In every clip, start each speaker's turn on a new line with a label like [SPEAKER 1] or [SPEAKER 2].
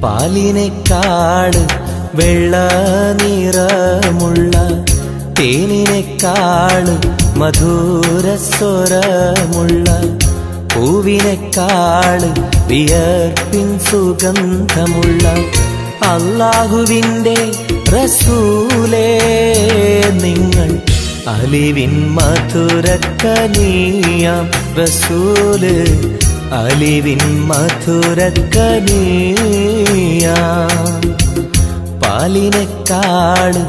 [SPEAKER 1] പാലിനേക്കാള് വെള്ള നിറമുള്ള തേനിനേക്കാള് മധുരസ്വരമുള്ള പൂവിനേക്കാള് വിയർപ്പിൻ സുഗന്ധമുള്ള അല്ലാഹുവിൻ്റെ റസൂലേ നിങ്ങൾ അലിവിൻ മധുരക്കനിയാം റസൂല് അലിവിൻ മധുരക്കനിയാം പാലിനേക്കാള്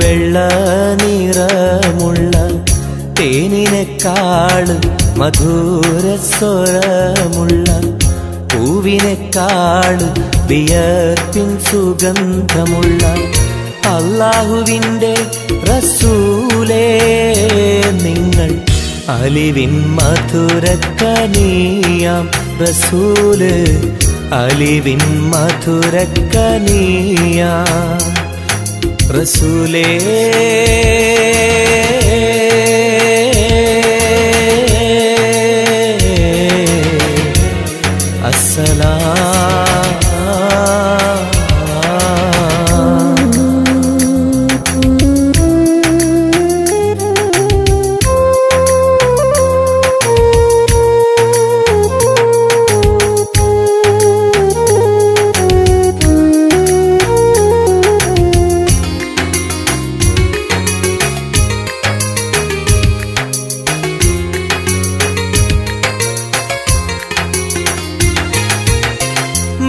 [SPEAKER 1] വെള്ള നിറമുള്ള തേനിനേക്കാള് മധുരസ്വരമുള്ള പൂവിനേക്കാള് വിയർപ്പിൻ സുഗന്ധമുള്ള അല്ലാഹുവിൻ്റെ റസൂലേ നിങ്ങൾ അലിവിൻ മധുരക്കനിയാം റസൂല് അലിവിൻ മധുരക്കനിയാം റസൂലേ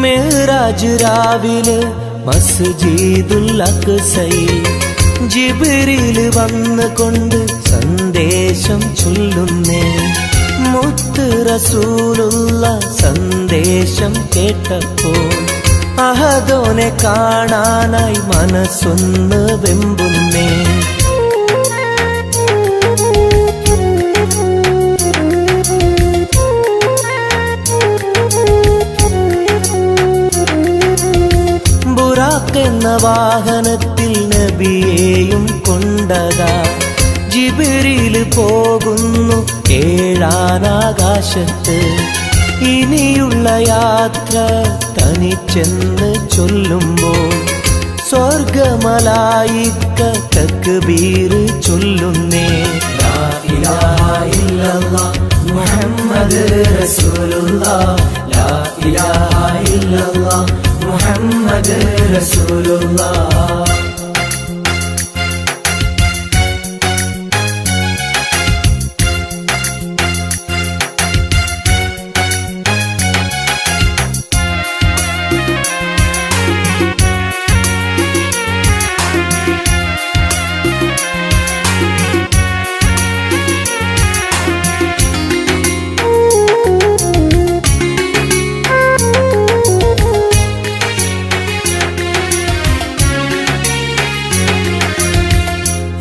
[SPEAKER 1] മെഹ്റാജ് രാവിലെ മസ്ജിദുൽ അഖ്സയിൽ ജിബ്രീൽ വന്നുകൊണ്ട് സന്ദേശം ചൊല്ലുന്നേ മുത്ത് റസൂലുള്ള സന്ദേശം കേട്ടപ്പോൾ അഹദോനെ കാണാനായി മനസ്സൊന്ന് വെമ്പുന്നേ എന്ന വാഹനത്തിൽ നബിയെയും കൊണ്ടതാ ജിബ്രീൽ പോകുന്നു ഏഴാനാകാശത്ത് ഇനിയുള്ള യാത്ര തനിച്ചെന്ന് ചൊല്ലുമ്പോൾ സ്വർഗമലായിക്ക തക്ബീർ ചൊല്ലുന്നേ ലാ ഇലാഹ ഇല്ലല്ലാഹ് മുഹമ്മദ് റസൂലുള്ളാഹ് ലാ ഇലാഹ ഇല്ലല്ലാഹ് മുഹമ്മദ് റസൂലുള്ളാഹ്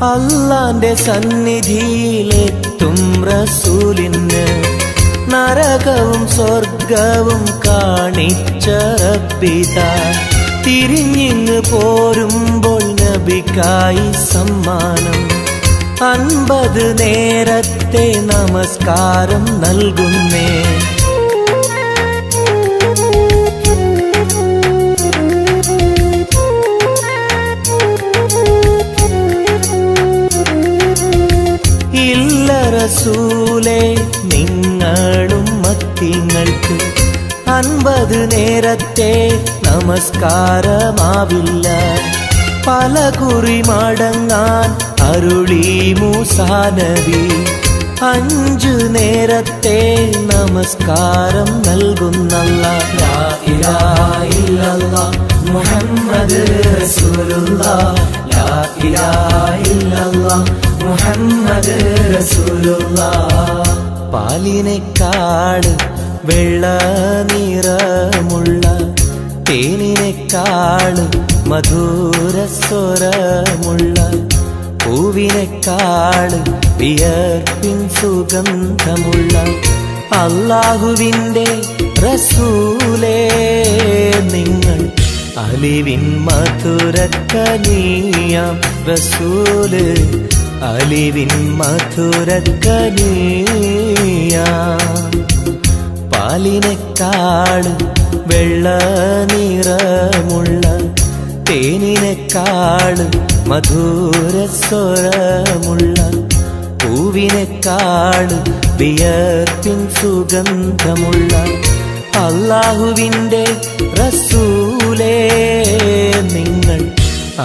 [SPEAKER 1] അല്ലാന്റെ സന്നിധിയിലെത്തും റസൂലിന് നരകവും സ്വർഗവും കാണിച്ച റബ്ബിതാ തിരിഞ്ഞിങ്ങ് പോരുമ്പോൾ നബിക്കായി സമ്മാനം 50 നേരത്തെ നമസ്കാരം നൽകുന്നേ റസൂലേ നിങ്ങളും മത്തിങ്ങൾക്ക് 50 നേരത്തെ നമസ്കാരമാവില്ല പല കുറി മടങ്ങാൻ അരുളി മൂസാ നബി 5 നേരത്തെ നമസ്കാരം നൽകുന്നല്ലാഹ് ലാ ഇലാഹ ഇല്ലല്ലാഹ് മുഹമ്മദ് റസൂലുള്ളാഹ് ലാ ഇലാഹ ഇല്ലല്ലാഹ് മുഹമ്മദ് റസൂലുള്ളാഹ് പാലിനേക്കാള് വെള്ള നിറമുള്ള തേനിനേക്കാള് മധുരസ്വരമുള്ള പൂവിനേക്കാള് വിയർപ്പിൻ സുഗന്ധമുള്ള അല്ലാഹുവിൻ്റെ റസൂലേ നിങ്ങൾ അലിവിൻ മധുരക്കനിയാം റസൂല് അലിവിൻ മധുരക്കനിയാം പാലിനേക്കാള് വെള്ള നിറമുള്ള തേനിനെക്കാളും മധുരസ്വരമുള്ള പൂവിനെക്കാളും വിയർപ്പിൻ സുഗന്ധമുള്ള അല്ലാഹുവിൻ്റെ റസൂലേ നിങ്ങൾ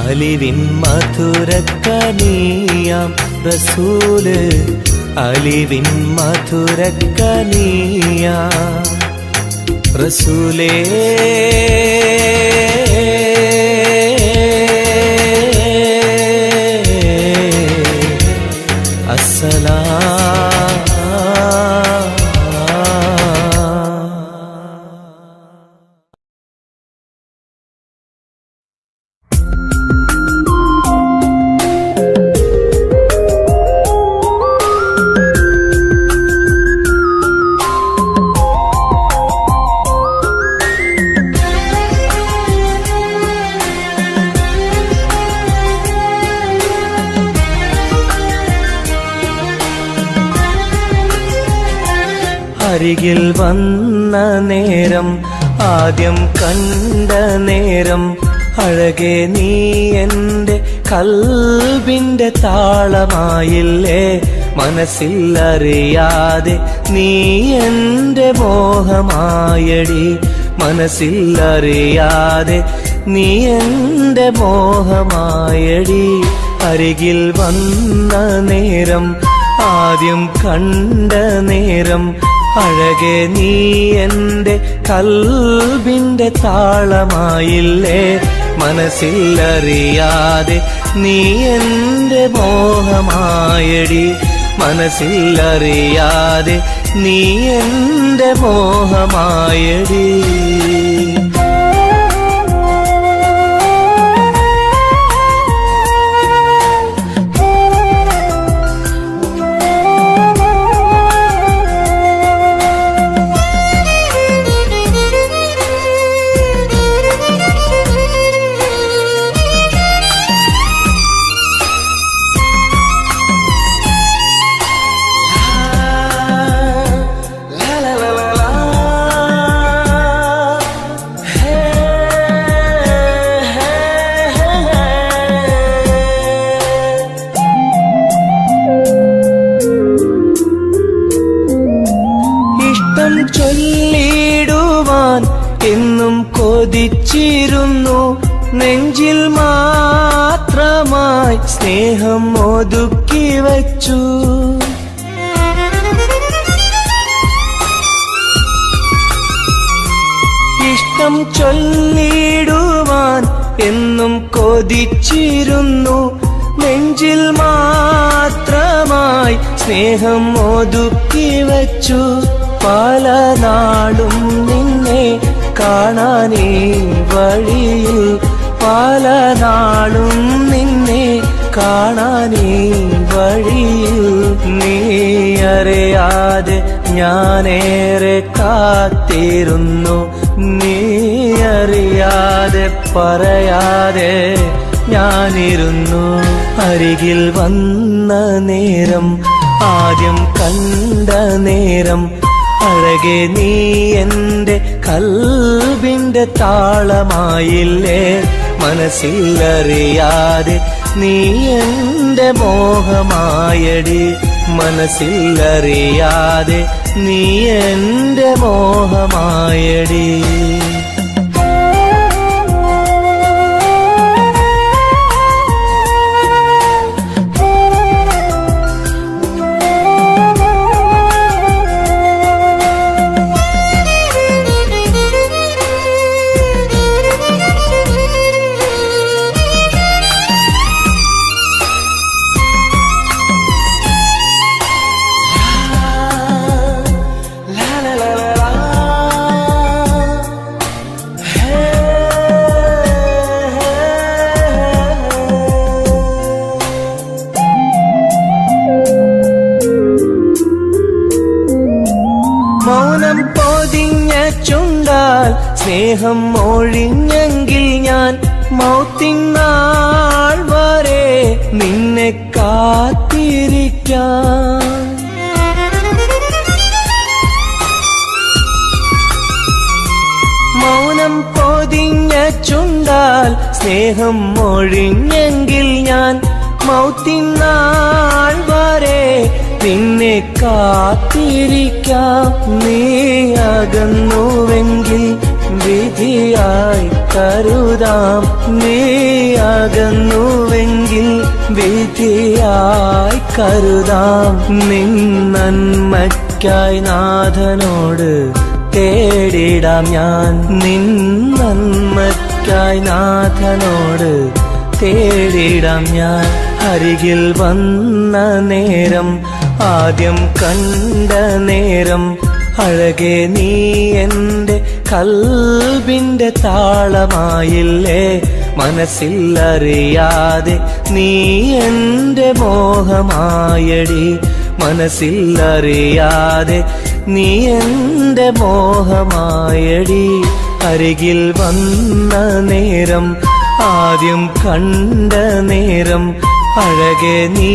[SPEAKER 1] അലിവിൻ മധുരക്കനിയാം റസൂല് അലിവിൻ മധുരക്കനിയാം റസൂലേ അരികിൽ വന്ന നേരം ആദ്യം കണ്ട നേരം അഴകെ നീ എൻ്റെ കൽബിൻ്റെ താളമായില്ലേ മനസ്സിൽ അറിയാതെ നീ എൻ്റെ മോഹമായടി മനസ്സിൽ അറിയാതെ നീ എൻ്റെ മോഹമായടി അരികിൽ വന്ന നേരം ആദ്യം കണ്ട നേരം അഴകെ നീ എൻ്റെ കൽബിൻ്റെ താളമായില്ലേ മനസ്സിൽ അറിയാതെ നീ എൻ്റെ മോഹമായടി മനസ്സിൽ അറിയാതെ നീ എൻ്റെ മോഹമായടി ചൊല്ലിടുവാൻ എന്നും കൊതിച്ചിരുന്നു നെഞ്ചിൽ മാത്രമായി സ്നേഹം ഒതുക്കി വച്ചു ഇഷ്ടം ചൊല്ലിടുവാൻ എന്നും കൊതിച്ചിരുന്നു നെഞ്ചിൽ മാത്രമായി സ്നേഹം ഒതുക്കി വച്ചു പല നാളും നിന്നെ കാണാനേ വഴിയിൽ പല നാളും നിന്നെ കാണാനേ വഴിയിൽ നീ അറിയാതെ ഞാനേറെ കാത്തിരുന്നു നീ അറിയാതെ പറയാതെ ഞാനിരുന്നു അരികിൽ വന്ന നേരം ആദ്യം കണ്ട നേരം അഴകെ നീ എൻ്റെ കൽബിൻ്റെ താളമായില്ലേ മനസ്സിൽ അറിയാതെ നീ എൻ്റെ മോഹമായടി മനസ്സിൽ അറിയാതെ നീ എൻ്റെ മോഹമായടി മൗനം പൊതിഞ്ഞ ചുണ്ടാൽ സ്നേഹം ഒഴിഞ്ഞെങ്കിൽ ഞാൻ മൗത്തിനാൾ വരെ നിന്നെ കാത്തിരിക്കാം മൗനം പൊതിഞ്ഞ ചുണ്ടാൽ സ്നേഹം ഒഴിഞ്ഞെങ്കിൽ ഞാൻ മൗത്തിനാൾ വരെ നിന്നെ കാത്തിരിക്കാം. നീ അകന്നുവെങ്കിൽ വിധിയായി കരുതാം. നീ അകന്നുവെങ്കിൽ വിധിയായി കരുതാം. നിൻ നന്മയ്ക്കായി നാഥനോട് തേടിടാം ഞാൻ. നിൻ നന്മയ്ക്കായി നാഥനോട് തേടിടാം ഞാൻ. അരികിൽ വന്ന നേരം, ആദ്യം കണ്ട നേരം, അഴകെ നീ എൻ്റെ കൽബിന്റെ താളമായില്ലേ. മനസ്സിൽ അറിയാതെ നീ എൻ്റെ മോഹമായടി. മനസ്സിൽ അറിയാതെ നീ എൻ്റെ മോഹമായടി. അരികിൽ വന്ന നേരം, ആദ്യം കണ്ട നേരം, അഴകെ നീ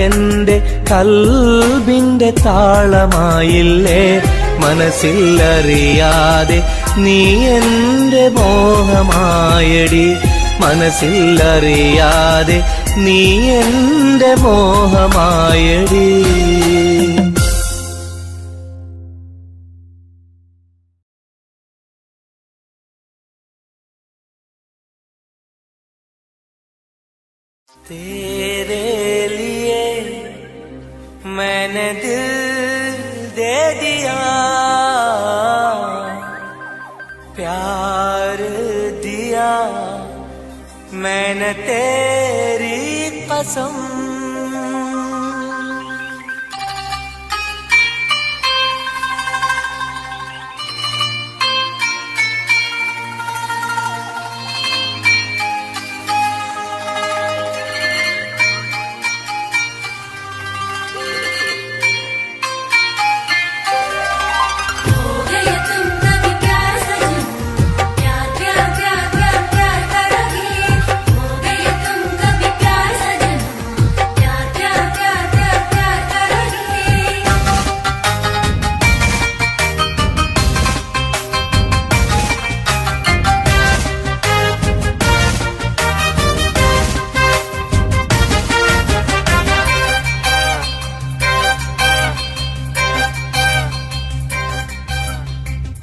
[SPEAKER 1] എൻ്റെ കൽബിന്റെ താളമായില്ലേ. മനസ്സിൽ അറിയാതെ നീ എൻ്റെ മോഹമായടി. മനസ്സിൽ അറിയാതെ നീ എൻ്റെ മോഹമായടി. तेरे लिए मैंने दिल दे दिया, प्यार दिया मैंने तेरी कसम.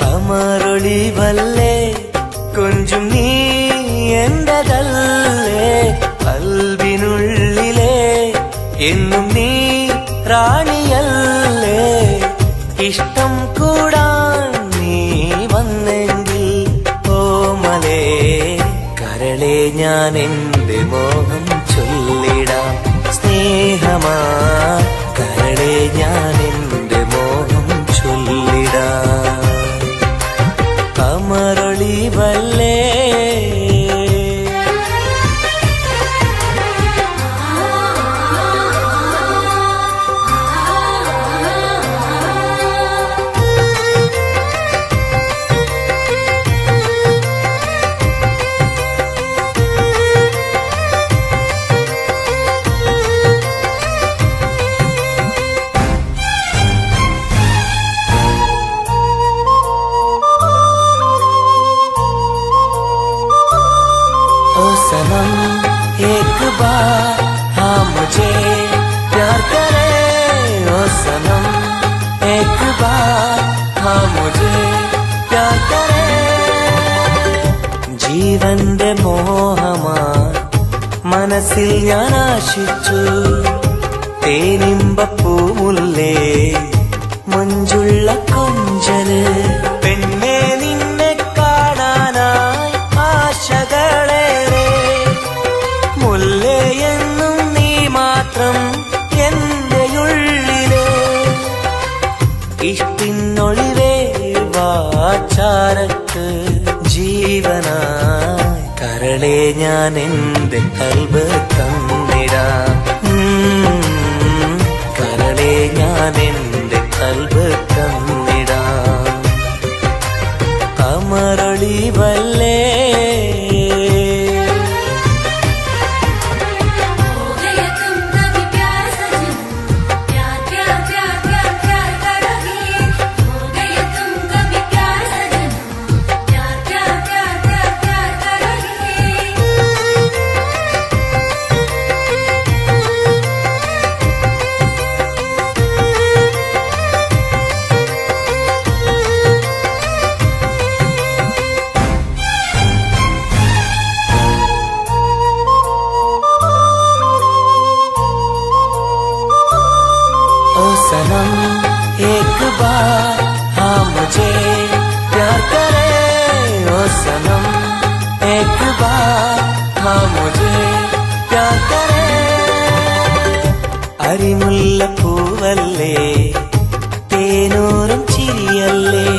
[SPEAKER 1] അമരൊളിവല്ലേ കൊഞ്ചും നീ എന്റതല്ലേ. കൽബിനുള്ളിലെ എന്നും നീ റാണിയല്ലേ. ഇഷ്ടം കൂടാൻ നീ വന്നെങ്കിൽ ഓമലേ കരളെ ഞാൻ എന്റെ മോഹം ചൊല്ലിടാം. സ്നേഹമാ കരളെ ഞാൻ എന്റെ മോഹം ചൊല്ലിടാം. അമരൊളിവല്ലേ सनम एक बार हाँ मुझे प्यार करे. ओ सनम एक बार हाँ मुझे प्यार करे. ജീവന്റെ മോഹമാ മനസ്സിൽ ഞാൻ ആശിച്ചു. തേനിമ്പപ്പൂമുല്ലേ മഞ്ചുള്ള കൊഞ്ചല്. പെണ്ണെ നിന്നെ കാണാനായി ആശകളേറെ. മുല്ലയെന്നും നീ മാത്രം എന്റെ ഉള്ളിലെ. ഇഷ്ടിനൊളിവേ വാചാരത്ത് ജീവനായി കരളെ ഞാൻ എന്റെ കൽബ് തന്നിടാം. കരളെ ഞാൻ എന്റെ കൽബ് തന്നിടാം. അമരൊളിവല്ലേ
[SPEAKER 2] प्यार
[SPEAKER 1] ചിരിയല്ലേ, തേനൂറും ചിരിയല്ലേ,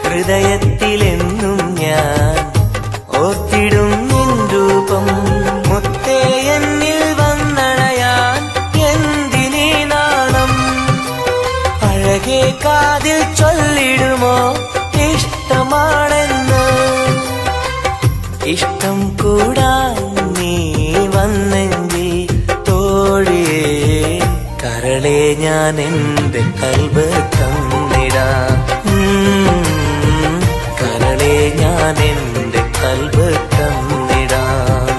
[SPEAKER 1] ഹൃദയത്തിലെന്നും ഞാൻ ഓർത്തിടും നിൻ രൂപം. മുത്തേ എന്നിൽ വന്നണയാൻ എന്തിനീ നാണം, അഴകേ കാതിൽ ചൊല്ലിടുമോ ഇഷ്ടമാണെന്ന്. ഇഷ്ടം കൂടാൻ നീ വന്നെങ്കിൽ തോഴിയേ, കരളെ ഞാൻ എന്റെ കൽബ് തന്നിടാം. കരളെ ഞാൻ എന്റെ കൽബ് തന്നിടാം.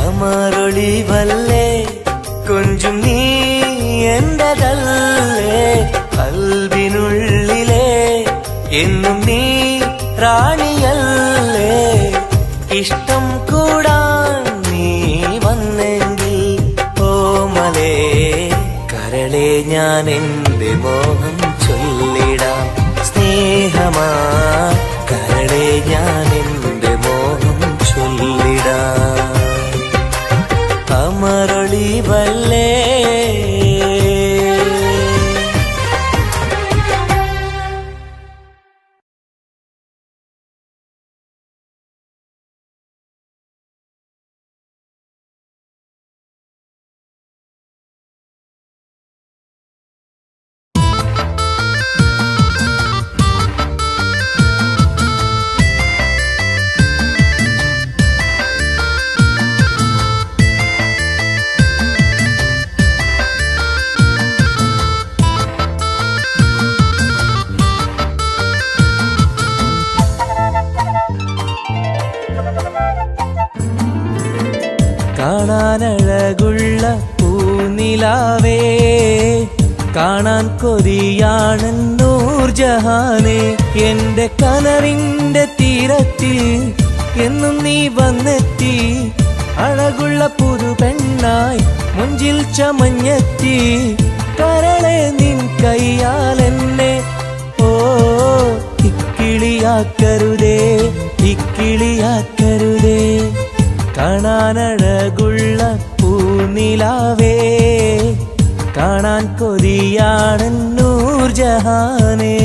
[SPEAKER 1] അമരൊളിവല്ലേ കൊഞ്ചും നീ എന്റതല്ലേ, കൽബിനുള്ളിലെ എന്നും നീ റാണിയല്ലേ. ഇഷ്ടം കൂടാൻ നീ വന്നെങ്കിൽ ഓമലേ, കരളെ ഞാൻ എന്റെ മോഹം ചൊല്ലിടാം. സ്നേഹമാ കരളെ ഞാൻ എന്റെ മോഹം ചൊല്ലിടാം. അമരൊളിവല്ലേ കാണാനഴകുള്ള പൂനിലാവേ, കാണാൻ കൊതിയാണ് നൂർജഹാനെ. എന്റെ കനവിന്റെ തീരത്തിൽ എന്നും നീ വന്നെത്തി, അഴകുള്ള പുതുപെണ്ണായി മുഞ്ചിൽ ചമഞ്ഞെത്തി. കരളെ നിൻ കയ്യാലെന്നെ ഓ ഇക്കിളിയാക്കരുതേ, ഇക്കിളിയാക്കരുതേ. കാണാനഴകുള്ള പൂനിലാവേ, കാണാൻ കൊതിയാണ് നൂർജഹാനെ.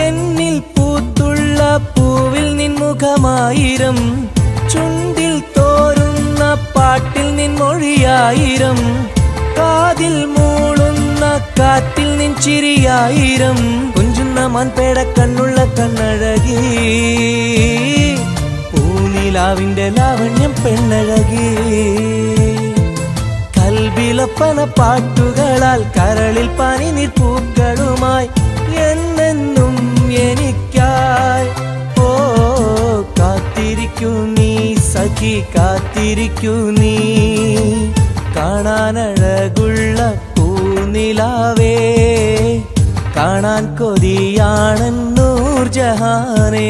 [SPEAKER 1] എന്നിൽ പൂത്തുള്ള പൂവിൽ നിൻ മുഖമായിരം, ചുണ്ടിൽ തോരുന്ന പാട്ടിൽ നിൻ മൊഴിയായിരം, കാതിൽ മൂളുന്ന കാറ്റിൽ നിൻ ചിരിയായിരം. കുഞ്ചുന്ന മൺപേട കണ്ണുള്ള കണ്ണഴകി, പൂനിലാവിന്റെ ലാവണ്യം പെണ്ണഴകി. കൽബിലൊപ്പന പാട്ടുകളാൽ കരളിൽ പനിനീർ പൂക്കളുമായി എന്നെന്നും എനിക്കായി ഓ കാത്തിരിക്കൂ നീ സഖി, കാത്തിരിക്കൂ നീ. കാണാനഴകുള്ള പൂനിലാവേ, കാണാൻ കൊതിയാണ് നൂർജഹാനെ.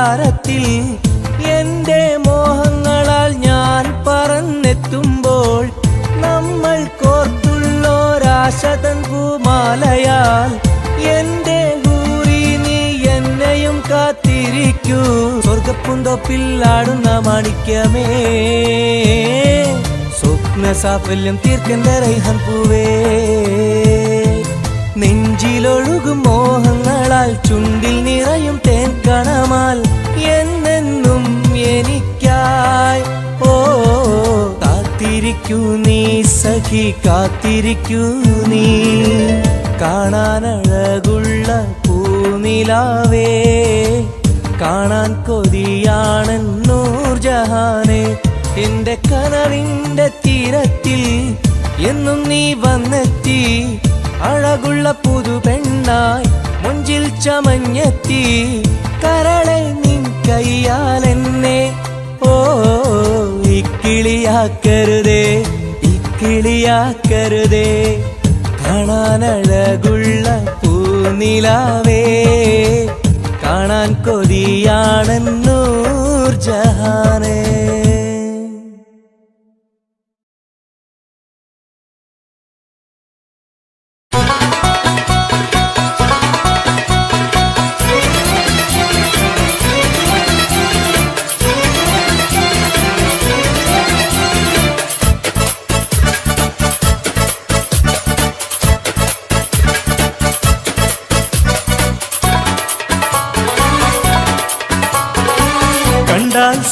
[SPEAKER 1] കൊട്ടാരത്തിൽ എന്റെ മോഹങ്ങളാൽ ഞാൻ പറന്നെത്തുമ്പോൾ നമ്മൾ കോർത്തുള്ളോരാശതൻ പൂമാലയാൽ എന്റെ ഹൂറി നീ എന്നെയും കാത്തിരിക്കൂ. സ്വർഗപ്പുന്തോപ്പിൽ ആടുന്ന മാണിക്യമേ, സ്വപ്ന സാഫല്യം തീർക്കണ്ട റൈഹാൻ പൂവേ. നെഞ്ചിലൊഴുകും മോഹങ്ങളാൽ ചുണ്ടിൽ നിറയും തേൻ കണമാൽ എന്നെന്നും എനിക്കായി ഓ കാത്തിരിക്കൂ നീ സഖി, കാത്തിരിക്കൂ നീ. കാണാനഴകുള്ള പൂനിലാവേ, കാണാൻ കൊതിയാണെൻ നൂർജഹാനെ. എന്റെ കനവിന്റെ തീരത്തിൽ എന്നും നീ വന്നെത്തി, അഴകുള്ള പുതു പെണ്ണായി മുഞ്ചിൽ ചമഞ്ഞെത്തി. കരളെ നിൻ കയ്യാലെന്നെ ഓ ഇക്കിളിയാക്കരുതേ, ഇക്കിളിയാക്കരുതേ. കാണാനഴകുള്ള പൂനിലാവേ, കാണാൻ കൊതിയാണെൻ നൂർജഹാനെ.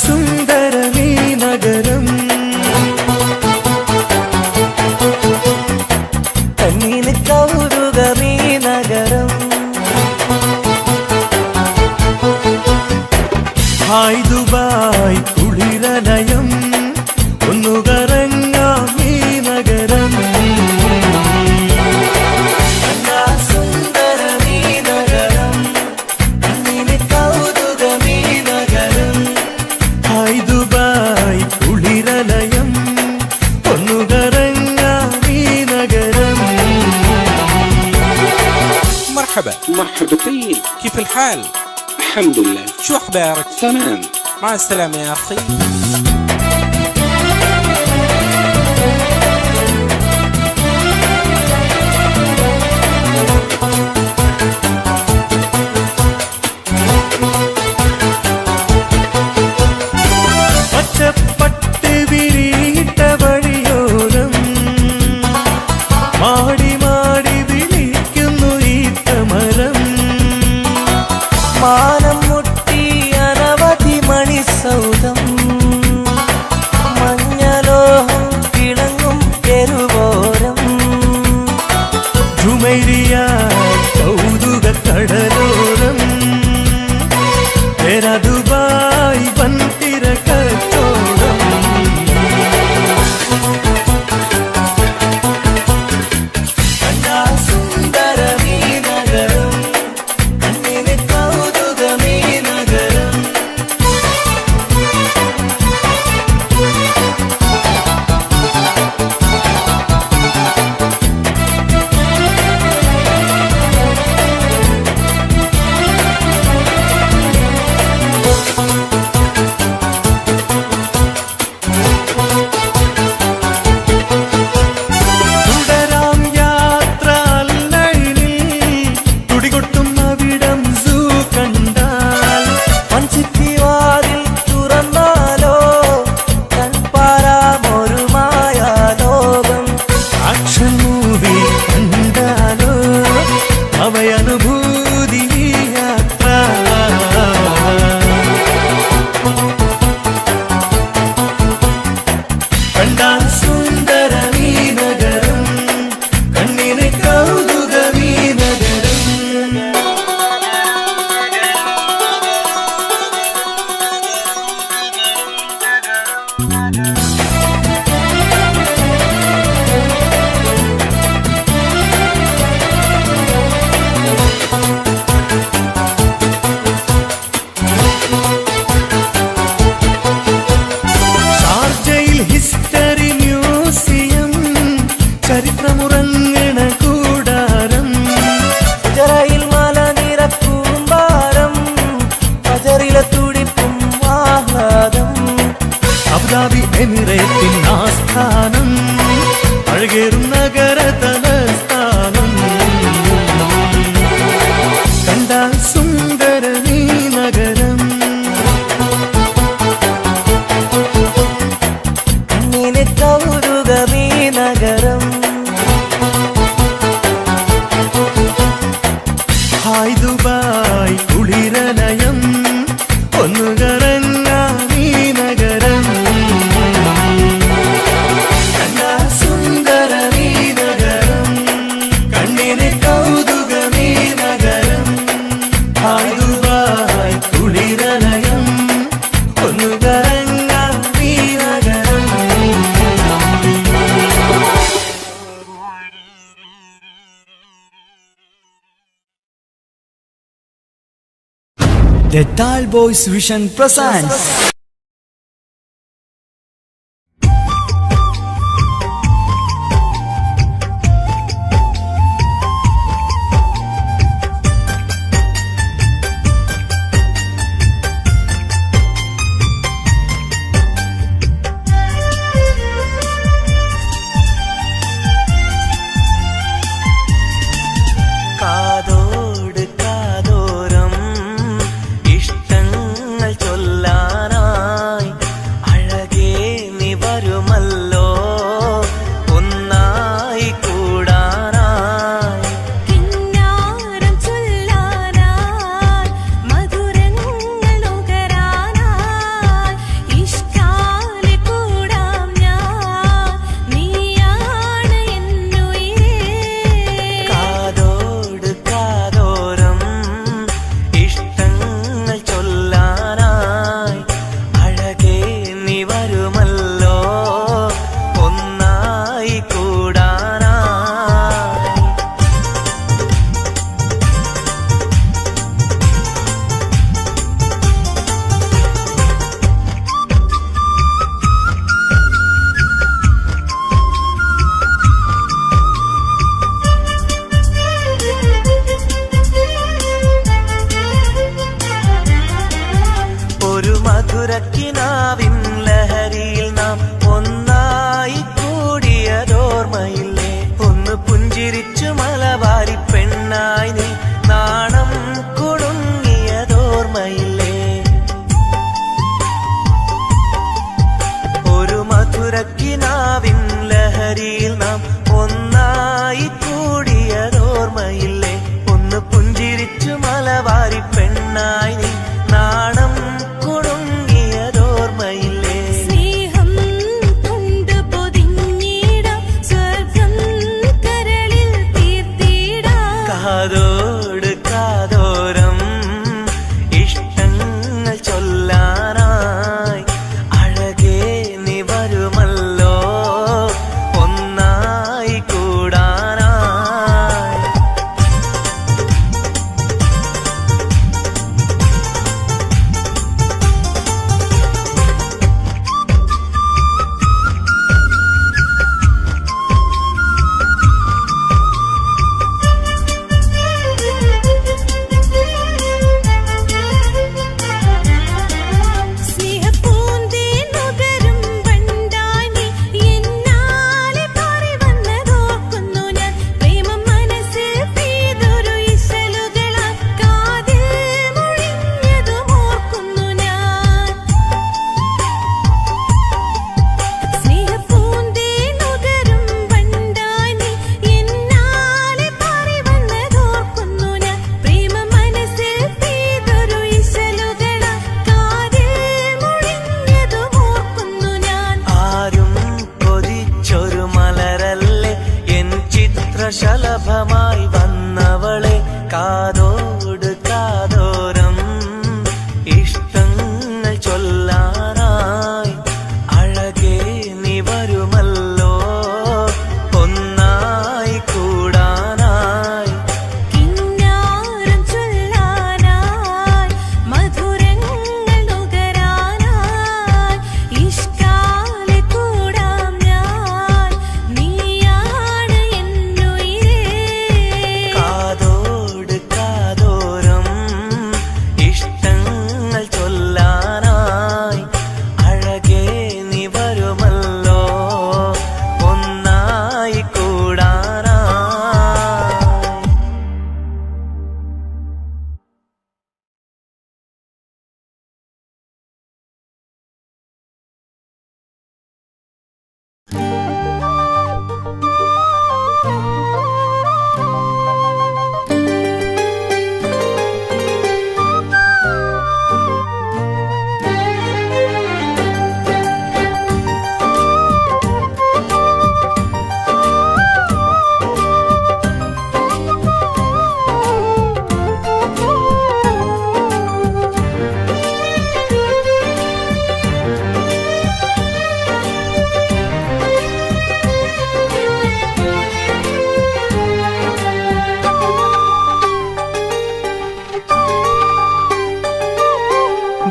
[SPEAKER 1] സുന്ദരമീ നഗരം, കണ്ണിന് കൗതുകമീ നഗരം. ഹായ് ദുബായ് കുളിരലയം, ഒന്നു കറങ്ങാം ഈ നഗരം. സുന്ദരമീ നഗരം, കണ്ണിന് കൗതുകമീ നഗരം. ഹായ് ദുബായ് കുളിരലയം, ഒന്നു കറങ്ങാം ഈ നഗരം.
[SPEAKER 2] مرحبا
[SPEAKER 3] مرحبتين،
[SPEAKER 2] كيف الحال؟
[SPEAKER 3] الحمد لله.
[SPEAKER 2] شو أخبارك؟
[SPEAKER 3] تمام.
[SPEAKER 2] مع السلامة يا أخي.
[SPEAKER 1] പച്ചപ്പട്ട് വിരിയിട്ട വഴിയോരം മാടി മാടി വിളിക്കുന്നു ഈ തമരം. മാനം മുട്ടി അനവധി മണിസൗധം, മഞ്ഞലോഹം കിളങ്ങും തെരുവോരം. ജുമൈരിയ കൗതുക കടലോരം, ദുബായ് വൻതിര കച്ചോടം. സുന്ദരമീ നഗരം, കണ്ണിന് കൗതുകം
[SPEAKER 4] The Tall Boys Vision presents
[SPEAKER 1] കാതോട് കാതോരം ഇഷ്ടങ്ങൾ ചൊല്ലാനായി അഴകേ നീ വരുമല്ലോ ഒന്നായി കൂടാനായി
[SPEAKER 5] കിന്നാരം ചൊല്ലാനായി മധുരങ്ങൾ നുകരാനായി ഇഷ്ടാലെ കൂടാം ഞാൻ നീയാണ് എന്നുയിരേ
[SPEAKER 1] കാതോട് കാതോരം ഇഷ്ടങ്ങൾ ചൊല്ലാനായി അഴകേ നീ വരുമല്ലോ ഒന്നായി കൂടാനായി ഒരു മധുരക്കിനാവിൻ ലഹരിയിൽ നാം ഒന്നായി കൂടിയതോർമ്മയില്ലേ ഒന്ന് പുഞ്ചിരിച്ചു മലബാരി പെണ്ണായി നീ നാണം കുടുങ്ങിയതോർമ്മയില്ലേ ഒരു മധുരക്കിനാവിൻ ലഹരിയിൽ നാം ഒന്നായി കൂടിയതോർമ്മയില്ലേ ഒന്ന് പുഞ്ചിരിച്ചു മലബാരി പെണ്ണായി നീ നാണം കുടുങ്ങിയതോർമ്മയില്ലേ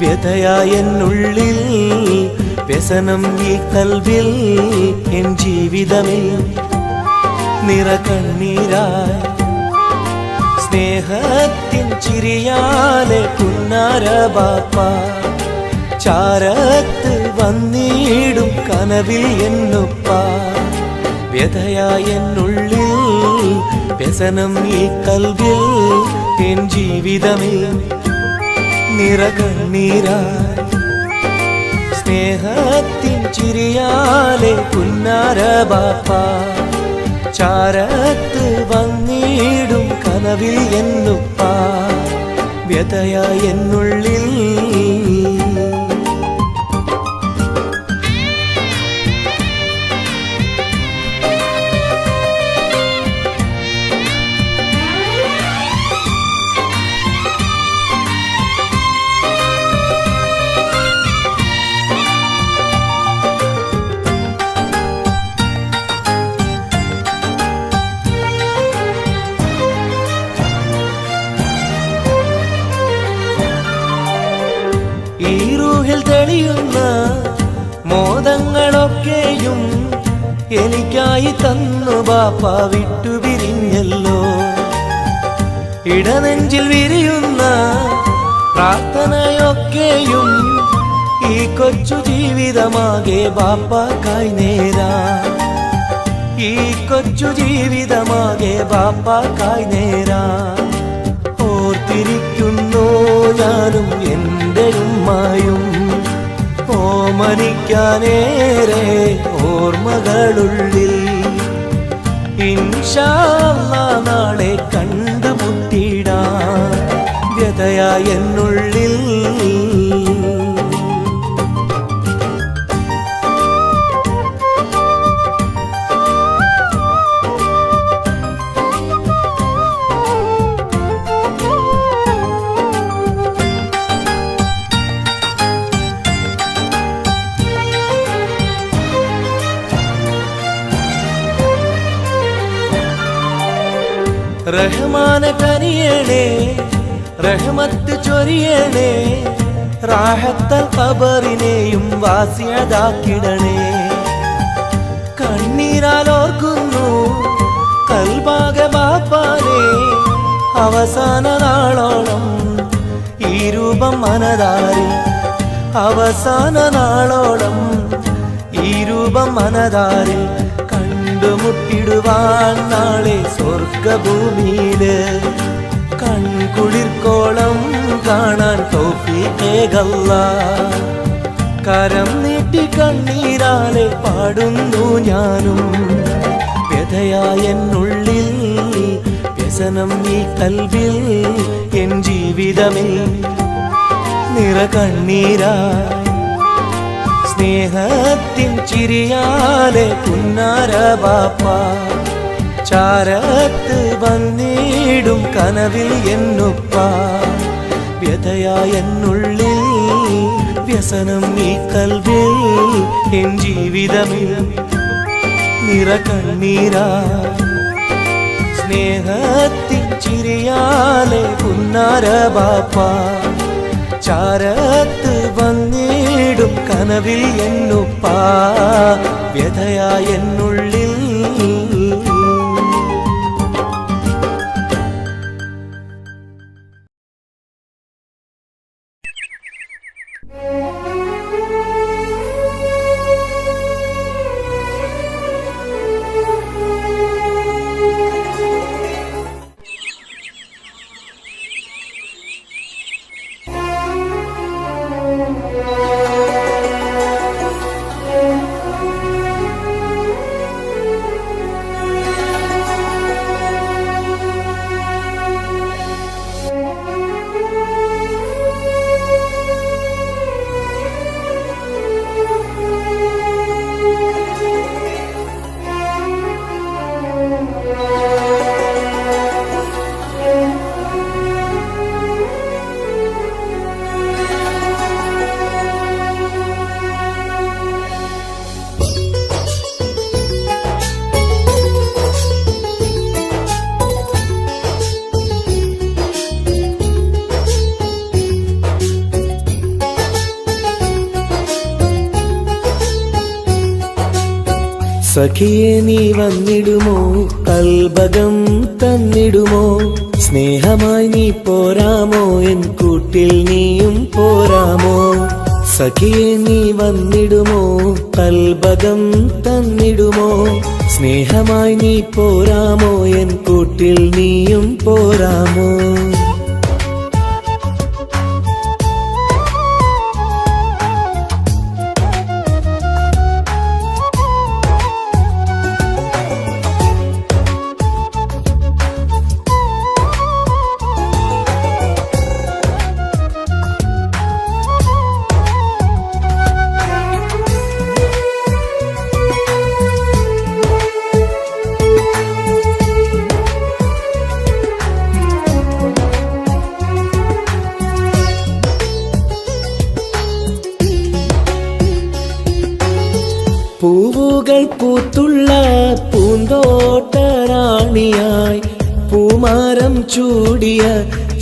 [SPEAKER 1] വ്യതയായെന്നുള്ളിൽ വ്യസനം ഈ കൽവിൽ എൻ ജീവിതമിൽ നിറകണ്ണീരായി സ്നേഹത്തിൻ ചിരിയാലെ പുന്നാര ബാപ്പ ചാരത്ത് വന്നിടും കനവിൽ എന്നുപ്പ വ്യതയായെന്നുള്ളിൽ വ്യസനം ഈ കൽവിൽ എൻ ജീവിതമിൽ നിറകണ്ണീരായി സ്നേഹത്തിൻ ചിരിയാലെ പുന്നാര ബാപ്പ ചാരത്ത് വന്നിടും കനവിൽ എന്നുപ്പ വ്യതയായെന്നുള്ളിൽ ഈ റൂഹിൽ തെളിയുന്ന മോദങ്ങളൊക്കെയും എനിക്കായി തന്നു ബാപ്പ വിട്ടുപിരിഞ്ഞല്ലോ ഇടനെഞ്ചിൽ വിരിയുന്ന പ്രാർത്ഥനയൊക്കെയും ഈ കൊച്ചു ജീവിതമാകെ ബാപ്പാക്കായി നേരാ ഈ കൊച്ചു ജീവിതമാകെ ബാപ്പാക്കായി നേരാ ഓർത്തിരിക്കുന്നു ഞാനും എൻ്റെ ഉമ്മായും ഓമനിക്കാനേറെ ഓർമ്മകളുള്ളിൽ ഇൻഷാ അല്ലാഹ് നാളെ കണ്ടുമുട്ടിടാം വ്യതയായെന്നുള്ളിൽ റഹ്മാനെ കനിയണേ റഹ്മത്ത് ചൊരിയണേ റാഹത്തൽ ഖബറിനെയും വാസിയതാക്കിടണേ കണ്ണീരാൽ ഓർക്കുന്നു കൽബാകെ ബാപ്പാനെ അവസാന നാളോളം ഈ രൂപം മനതാരിൽ അവസാന നാളോളം ഈ രൂപം മനതാരിൽ കണ്ടുമുട്ടിടുവാൻ നാളെ സ്വർഗഭൂമിയില് കൺകുളിർക്കോളം കാണാൻ തൗഫീഖേകല്ലാഹ് കരം നീട്ടി കണ്ണീരാലെ പാടുന്നു ഞാനും വ്യതയായെന്നുള്ളിൽ വ്യസനം ഈ കൽവിൽ എൻ ജീവിതമിൽ നിറകണ്ണീരായി സ്നേഹത്തിൻ ചിരിയാലെ പുന്നാര ബാപ്പ ചാരത്ത് വന്നിടും കനവിൽ എന്നുപ്പ വ്യതയായെന്നുള്ളിൽ വ്യസനം ഈ കൽവിൽ എൻ ജീവിതമിൽ നിറകണ്ണീരായി സ്നേഹത്തിൻ ചിരിയാലെ പുന്നാര ബാപ്പ ചാരത്ത് വന്നിടും കനവിൽ എന്നുപ്പ വ്യതയായെന്നുള്ളിൽ സഖിയെ നീ വന്നിടുമോ, കൽബകം തന്നിടുമോ, സ്നേഹമായി നീ പോരാമോ, എൻ കൂട്ടിൽ നീയും പോരാമോ. സഖിയെ നീ വന്നിടുമോ, കൽബകം തന്നിടുമോ, സ്നേഹമായി നീ പോരാമോ, എൻ കൂട്ടിൽ നീയും പോരാമോ. പൂവുകൾ പൂത്തുള്ള പൂന്തോട്ടറാണിയായി, പൂമാരം ചൂടിയ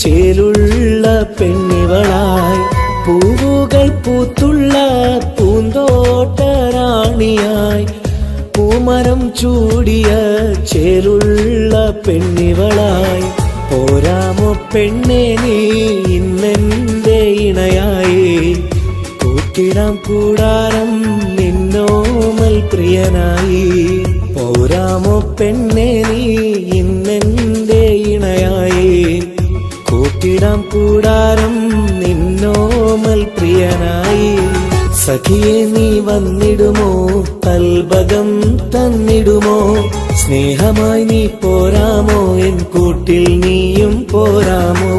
[SPEAKER 1] ചേലുള്ള പെണ്ണിവളായി. പൂവുകൾ പൂത്തുള്ള പൂന്തോട്ടറാണിയായി, പൂമരം ചൂടിയ ചേലുള്ള പെണ്ണിവളായി. പോരാമോ പെണ്ണെ നീ ഇന്നെന്റെ ഇണയായി, കൂട്ടിടാം കൂടാരം നിന്നോമൽ പ്രിയനായി. പോരാമോ പെണ്ണെ നീ ഇന്നെന്റെ ഇണയായി, കൂട്ടിടാം കൂടാരം നിന്നോമൽ പ്രിയനായി. സഖിയെ നീ വന്നിടുമോ, കൽബകം തന്നിടുമോ, സ്നേഹമായി നീ പോരാമോ, എൻ കൂട്ടിൽ നീയും പോരാമോ.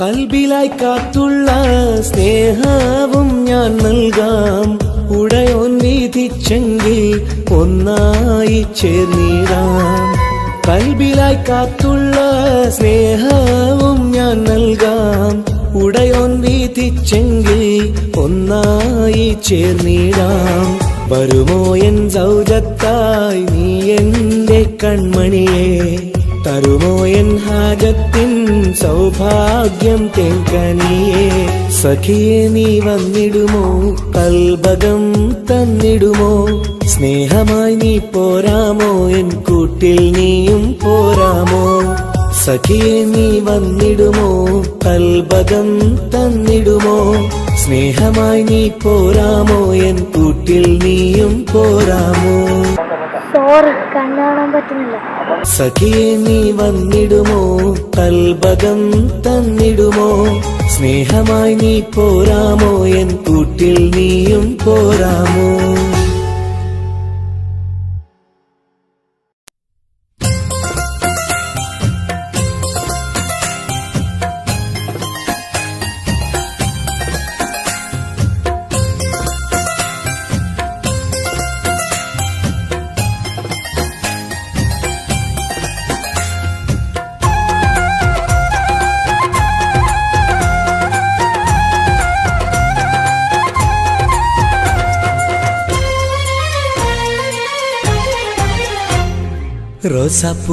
[SPEAKER 1] കൽബിലായി കാത്തുള്ള സ്നേഹവും ഞാൻ നൽകാം, ഉടയോൻ വിധിച്ചെങ്കിൽ ഒന്നായി ചേർന്നിടാം. കൽബിലായി കാത്തുള്ള സ്നേഹവും ഞാൻ നൽകാം, ഉടയോൻ വിധിച്ചെങ്കിൽ ഒന്നായി ചേർന്നിടാം. വരുമോ എൻ സൗജത്തായി നീ എന്റെ കൺമണിയെ, തരുമോ എൻ ഹാജത്തിൻ സൗഭാഗ്യം തേങ്കനിയേ. സഖിയെ നീ വന്നിടുമോ, കൽബകം തന്നിടുമോ, സ്നേഹമായി നീ പോരാമോ, എൻ കൂട്ടിൽ നീയും പോരാമോ. സഖിയെ നീ വന്നിടുമോ, കൽബകം തന്നിടുമോ, സ്നേഹമായി നീ പോരാമോ, എൻ കൂട്ടിൽ നീയും പോരാമോ.
[SPEAKER 6] സോറി, കണ്ണു കാണാൻ പറ്റുന്നില്ല.
[SPEAKER 1] സഖിയെ നീ വന്നിടുമോ, കൽബകം തന്നിടുമോ, സ്നേഹമായി നീ പോരാമോ, എൻ കൂട്ടിൽ നീയും പോരാമോ.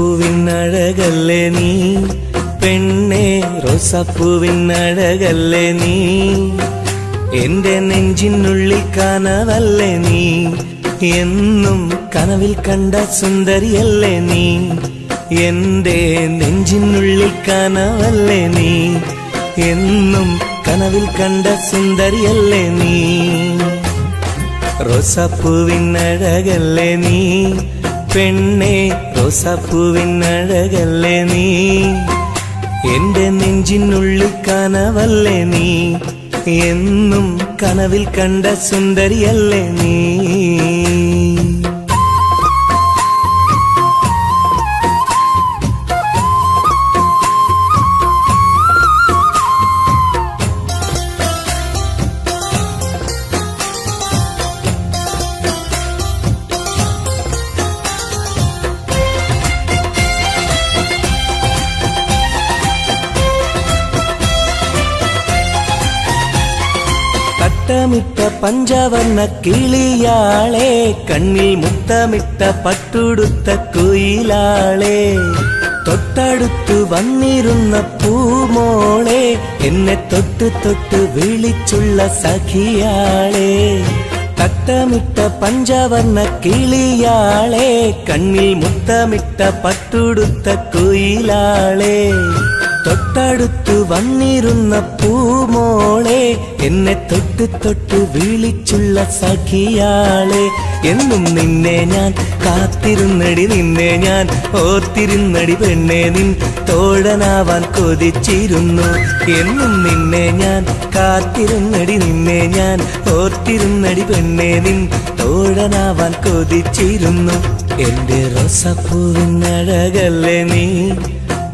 [SPEAKER 1] റോസാപ്പൂവിനഴകല്ലേ നീ പെണ്ണെ, റോസാപ്പൂവിനഴകല്ലേ നീ, എന്റെ നെഞ്ചിനുള്ളിൽ കനവല്ലേ നീ, എന്നും കനവിൽ കണ്ട സുന്ദരിയല്ലേ നീ, എന്റെ നെഞ്ചിനുള്ളിൽ കനവല്ലേ നീ, എന്നും കനവിൽ കണ്ട സുന്ദരിയല്ലേ നീ. റോസാപ്പൂവിനഴകല്ലേ നീ പെണ്ണെ, റോസാപ്പൂവിനഴകല്ലേ നീ, എന്റെ നെഞ്ചിനുള്ളിൽ കനവല്ലേ നീ, എന്നും കനവിൽ കണ്ട സുന്ദരിയല്ലേ നീ. തട്ടമിട്ട പഞ്ചവർണ്ണ കിളിയാളെ, കണ്ണിൽ മുത്തമിട്ട പട്ടുടുത്ത കുയിലാളെ, തൊട്ടടുത്തു വന്നിരുന്ന പൂമോളെ, എന്നെ തൊട്ട് തൊട്ട് വിളിച്ചുള്ള സഖിയാളെ. തട്ടമിട്ട പഞ്ചവർണ്ണ കിളിയാളെ, കണ്ണിൽ മുത്തമിട്ട പട്ടുടുത്ത കുയിലാളെ, തൊട്ടടുത്തു വന്നിരുന്ന പൂമോളെ, എന്നെ തൊട്ട് തൊട്ട് വിളിച്ചുള്ള സഖിയാളെ. എന്നും നിന്നെ ഞാൻ കാത്തിരുന്നടി, നിന്നെ ഞാൻ ഓർത്തിരുന്നടി പെണ്ണെ, നിൻ തോഴനാവാൻ കൊതിച്ചിരുന്നു. എന്നും നിന്നെ ഞാൻ കാത്തിരുന്നടി, നിന്നെ ഞാൻ ഓർത്തിരുന്നടി പെണ്ണെ, നിൻ തോഴനാവാൻ കൊതിച്ചിരുന്നു. എന്റെ റോസാപ്പൂവിനഴകല്ലേ നീ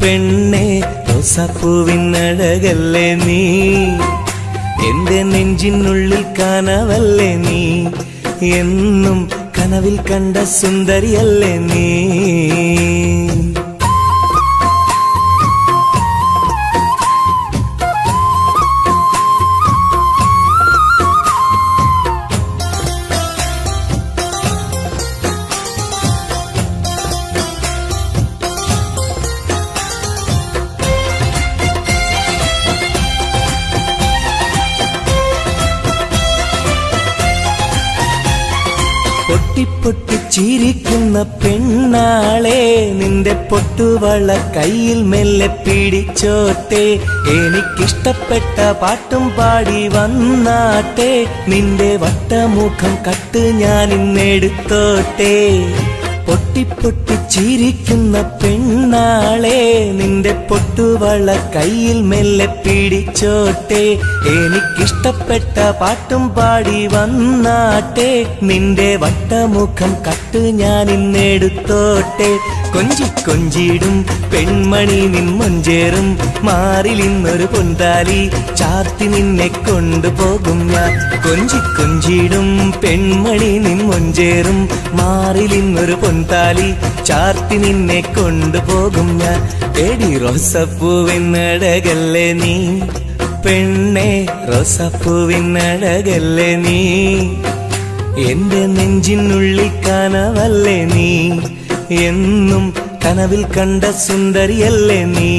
[SPEAKER 1] പെണ്ണെ, റോസാപ്പൂവിനഴകല്ലേ നീ, എന്റെ നെഞ്ചിനുള്ളിൽ കനവല്ലേ നീ, എന്നും കനവിൽ കണ്ട സുന്ദരിയല്ലേ നീ. പൊട്ടിപ്പൊട്ടി ചിരിക്കുന്ന പെണ്ണാളെ, നിന്റെ പൊട്ടുവള കയ്യിൽ മെല്ലെ പിടിച്ചോട്ടെ, എനിക്കിഷ്ടപ്പെട്ട പാട്ടും പാടി വന്നാട്ടെ, നിന്റെ വട്ടമുഖം കട്ട് ഞാൻ ഇന്നെടുത്തോട്ടെ. പൊട്ടിപ്പൊട്ടി ചിരിക്കുന്ന പെണ്ണാളെ, നിന്റെ പൊട്ടുവള കയ്യിൽ മെല്ലെ പിടിച്ചോട്ടെ, എനിക്കിഷ്ടപ്പെട്ട പാട്ടും പാടി വന്നാട്ടെ, നിന്റെ വട്ടമുഖം കട്ട് ഞാൻ ഇന്നെടുത്തോട്ടെ. കൊഞ്ചി കൊഞ്ചിടും പെൺമണി നിൻ മൊഞ്ചേറും മാറിലിന്നൊരു പൊന്താലി ചാർത്തി നിന്നെ കൊണ്ടുപോകും ഞാൻ. കൊഞ്ചി കൊഞ്ചിടും പെൺമണി നിൻ മൊഞ്ചേറും മാറിലിന്നൊരു പൊന്താലി ചാർത്തി നിന്നെ കൊണ്ടുപോകും ഞാൻ. എടി റോസപ്പൂവിനഴകല്ലേ നീ പെണ്ണെ, റോസപ്പൂവിനഴകല്ലേ നീ, എന്റെ നെഞ്ചിനുള്ളിൽ കനവല്ലേ നീ, എന്നും കനവിൽ കണ്ട സുന്ദരിയല്ലേ നീ,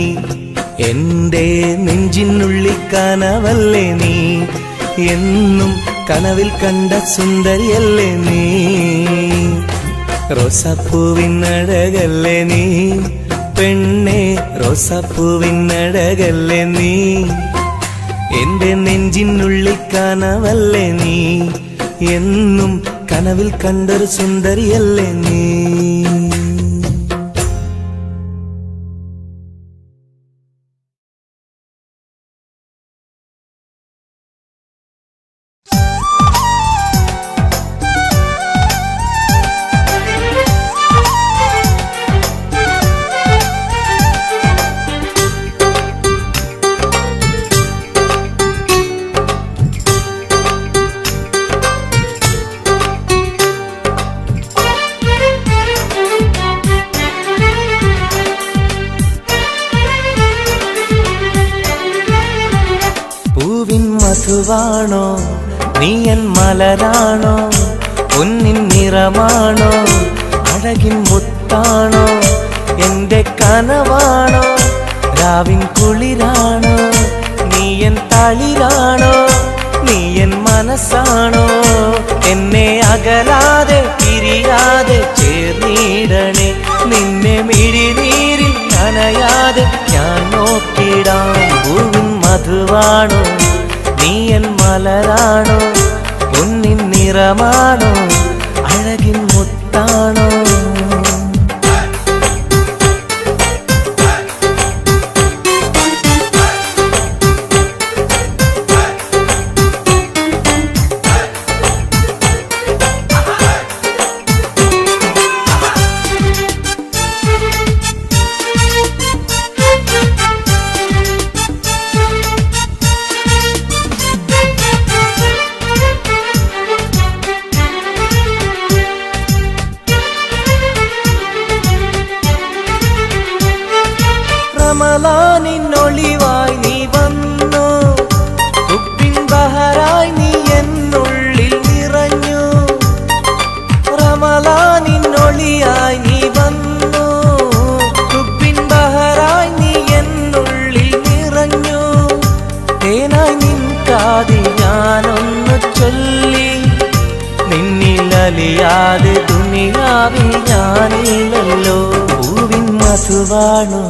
[SPEAKER 1] എന്റെ നെഞ്ചിനുള്ളിൽ കനവല്ലേ നീ, എന്നും കനവിൽ കണ്ട സുന്ദരിയല്ലേ നീ. റോസാപ്പൂവിനഴകല്ലേ നീ പെണ്ണെ, റോസാപ്പൂവിനഴകല്ലേ നീ, എന്റെ നെഞ്ചിനുള്ളിൽ കനവല്ലേ നീ, എന്നും കനവിൽ കണ്ടൊരു സുന്ദരിയല്ലേ നീ. മധുവാണോ നീയൻ മലരാണോ, പൊന്നിൻ നിറമാണോ, അഴകിൻ മുത്താണോ, എന്റെ കനവാണോ, രാവിൻ കുളിരാണോ, നീയൻ തളിരാണോ, നീയൻ മനസ്സാണോ, എന്നെ അകലാതെ പിരിയാതെ ചേർന്നിടണേ, നിന്നെ മിഴിനീരിൽ നനയാതെ ഞാൻ നോക്കിടാം. പൂവിൻ മധുവാണോ നീയൻ മലരാണോ, പൊന്നിൻ നിറമാണോ, അഴകിൻ മുത്താണോ. ഞാനില്ലല്ലോ. പൂവിൻ മധുവാണോ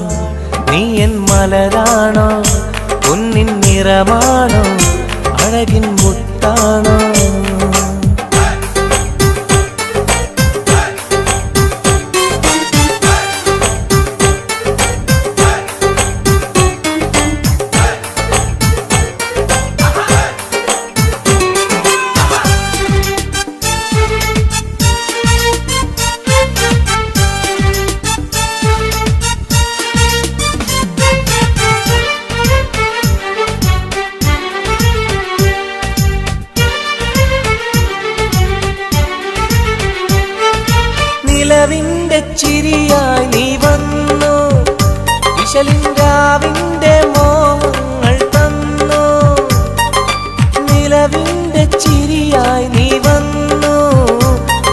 [SPEAKER 1] നീ എൻ മലരാണോ, പൊന്നിൻ നിറമാണോ അഴകിൻ മുത്താണോ. നിലവിന്റെ ചിരിയായി നീ വന്നു, വിശലിൻരാവിന്റെ മോഹങ്ങൾ തന്നു. നിലവിന്റെ ചിരിയായി നീ വന്നു,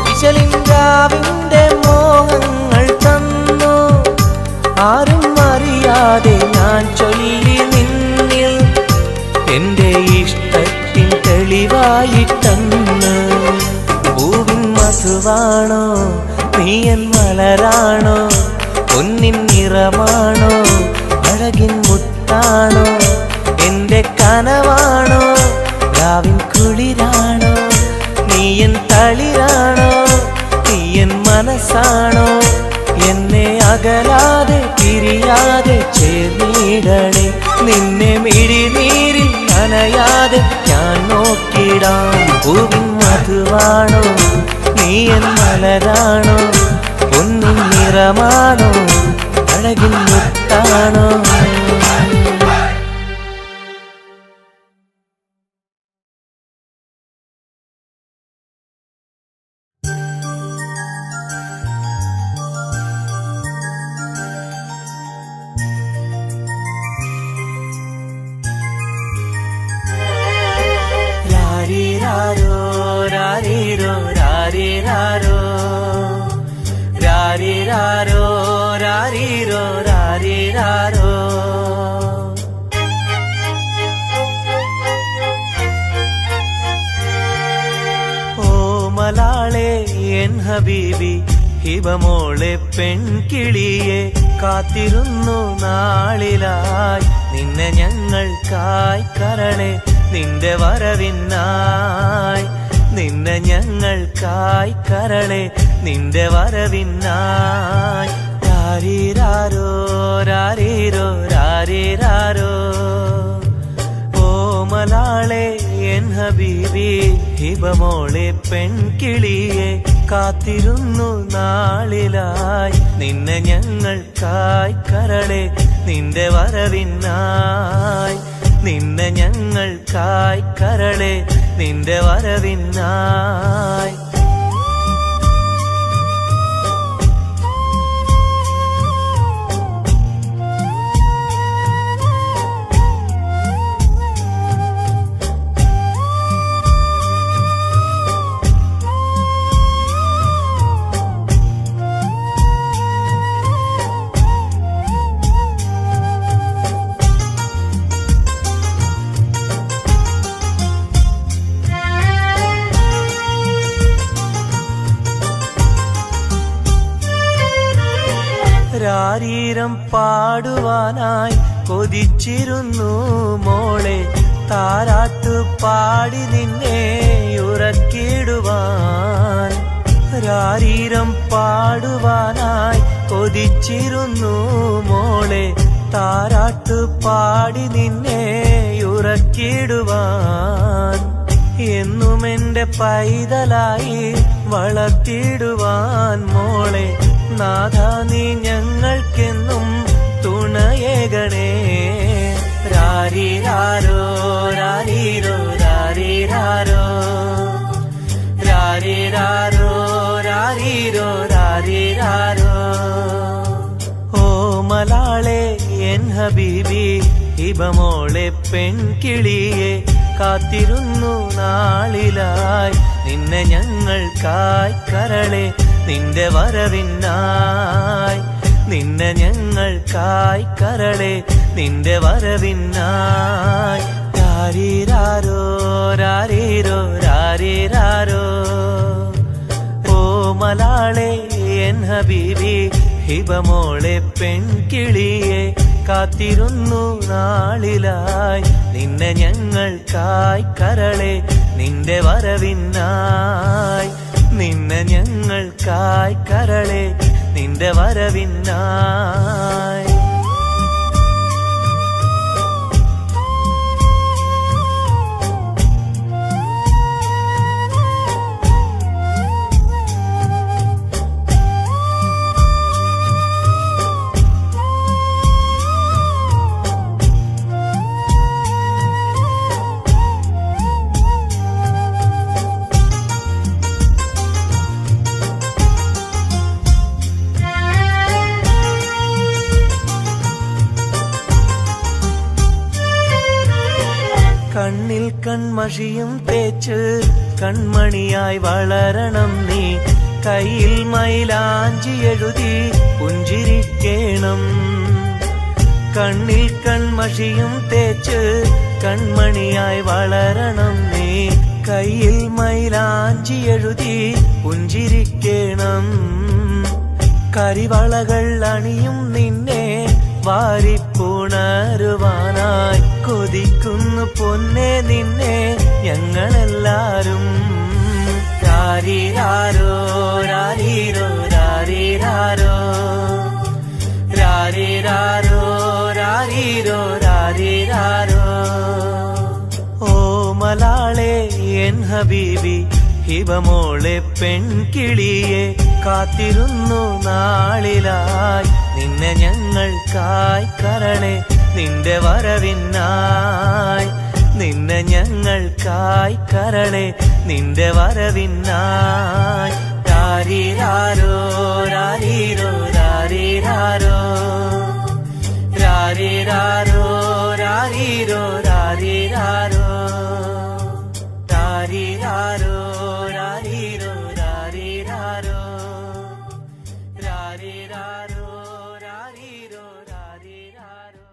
[SPEAKER 1] വിശലിൻരാവിന്റെ മോഹങ്ങൾ തന്നു. ആരും അറിയാതെ ഞാൻ ചൊല്ലി നിന്നിൽ എന്റെ ഇഷ്ടത്തിൻ തെളിവായിട്ടന്ന്. പൂവിൻ മധുവാണോ നീ എൻ മലരാണോ, പൊന്നിൻ നിറമാണോ അഴകിൻ മുത്താണോ. എന്റെ കനവാണോ രാവിൻ കുളിരാണോ, നീ എൻ തളിരാണോ, നീ എൻ മനസ്സാണോ. എന്നെ അകലാതെ പിരിയാതെ ചേർന്നിടണേ, നിന്നെ മിഴിനീരിൽ നനയാതെ ഞാൻ നോക്കിടാം. പൂവിൻ മധുവാണോ നീ എൻ മലരാണോ, പൊന്നിൻ നിറമാണോ അഴകിൻ മുത്താണോ. രാരിരാരോ രാരിരോ രാരിരാരോ, രാരിരാരോ രാരിരോ രാരിരാരോ. ഓ മലാളെ എൻ ഹബീബി ഹിബമോളെ പെൺകിളിയെ, കാത്തിരുന്നു നാളിലായി നിന്നെ ഞങ്ങൾക്കായി കരളെ, നിന്റെ വരവിനായി നിന്നെ ഞങ്ങൾക്കായി കരളെ, നിന്റെ വരവിനായി. രാരിരാരോ രാരിരോ രാരിരാരോ. ഓ മലാളെ എൻ ഹബീബി ഹിബമോളെ പെൺകിളിയെ, കാത്തിരുന്നു നാളിലായി നിന്നെ ഞങ്ങൾക്കായി കരളെ, നിന്റെ വരവിനായി നിന്നെ ഞങ്ങൾക്കായി കരളെ, നിന്റെ വരവിനായി. രാരീരം പാടുവാനായി കൊതിച്ചിരുന്നു മോളെ, താരാട്ടു പാടി നിന്നെ ഉറക്കിടുവാൻ. രാരീരം പാടുവാനായി കൊതിച്ചിരുന്നു മോളെ, താരാട്ടു പാടി നിന്നെ ഉറക്കിടുവാൻ. എന്നും എന്റെ പൈതലായി വളർത്തിടുവാൻ മോളെ, നാഥ നീ ഞങ്ങൾക്കെന്നും തുണയേകണേ. രാരിരാരോ രാരിരോ രാരിരാരോ, രാരിരാരോ രാരിരോ രാരിരാരോ. ഓ മലാളെ എൻ ഹബീബി ഹിബമോളെ പെൺകിളിയെ, കാത്തിരുന്നു നാളിലായി നിന്നെ ഞങ്ങൾക്കായി കരളെ, നിന്റെ വരവിനായി നിന്നെ ഞങ്ങൾക്കായി കരളെ, നിന്റെ വരവിനായി. രാരിരാരോ രാരിരോ രാരിരാരോ. ഓ മലാളെ എൻ ഹബീബി ഹിബമോളെ പെൺകിളിയെ കാത്തിരുന്നു നാളിലായി നിന്നെ ഞങ്ങൾക്കായി കരളെ നിന്റെ വരവിനായി നിന്നെ ഞങ്ങൾക്കായി കരളെ നിന്റെ വരവിനായി കണ്ണിൽ കൺമഷിയും തേച്ച് കൺമണിയായി വളരണം നീ കയ്യിൽ മൈലാഞ്ചി എഴുതി പുഞ്ചിരിക്കേണം കണ്ണിൽ കൺമഷിയും തേച്ച് കൺമണിയായി വളരണം നീ കയ്യിൽ മൈലാഞ്ചി എഴുതി പുഞ്ചിരിക്കേണം കരിവളകൾ അണിയും നിന്നെ വാരിപ്പുണരുവാനായി കൊതിക്കുന്നു പൊന്നെ നിന്നെ ഞങ്ങളെല്ലാരും രാരീരാരോ രാരീരോ രാരീരാരോ രാരീരാരോ രാരീരോ രാരീരാരോ ഓ മലാളെ എൻ ഹബീബി ഹിബമോളെ പെൺകിളിയെ കാത്തിരുന്നു നാളിലായി നിന്നെ ഞങ്ങൾക്കായി കരളെ നിന്റെ വരവിനായി നിന്നെ ഞങ്ങൾക്കായി കരളെ നിന്റെ വരവിനായി രാരീരാരോ രാരീരോ രാരീരാരോ രാരീരാരോ രാരീരോ രാരീരാരോ രാരീരാരോ രാരീരോ രാരീരാരോ രാരീരാരോ രാരീരോ രാരീരാരോ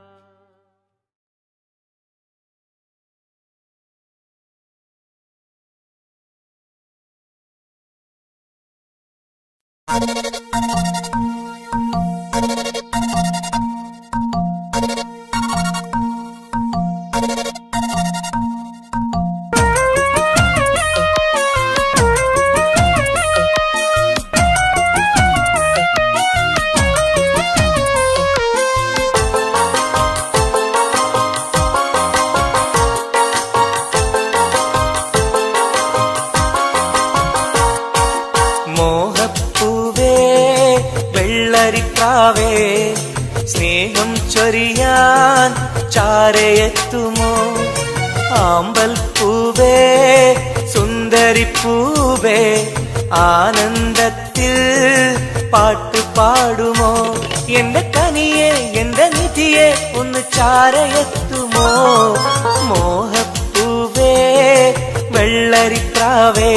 [SPEAKER 1] വെള്ളരിക്കാവേ സ്നേഹം ചൊരിയാൻ ചാരയെത്തുമോ ആമ്പൽ പൂവേ സുന്ദരിപ്പൂവേ ആനന്ദത്തിൽ പാട്ടു പാടുമോ എന്റെ കനിയെ എന്റെ നിധിയെ ഒന്ന് ചാരയെത്തുമോ മോഹപ്പൂവേ വെള്ളരിക്കാവേ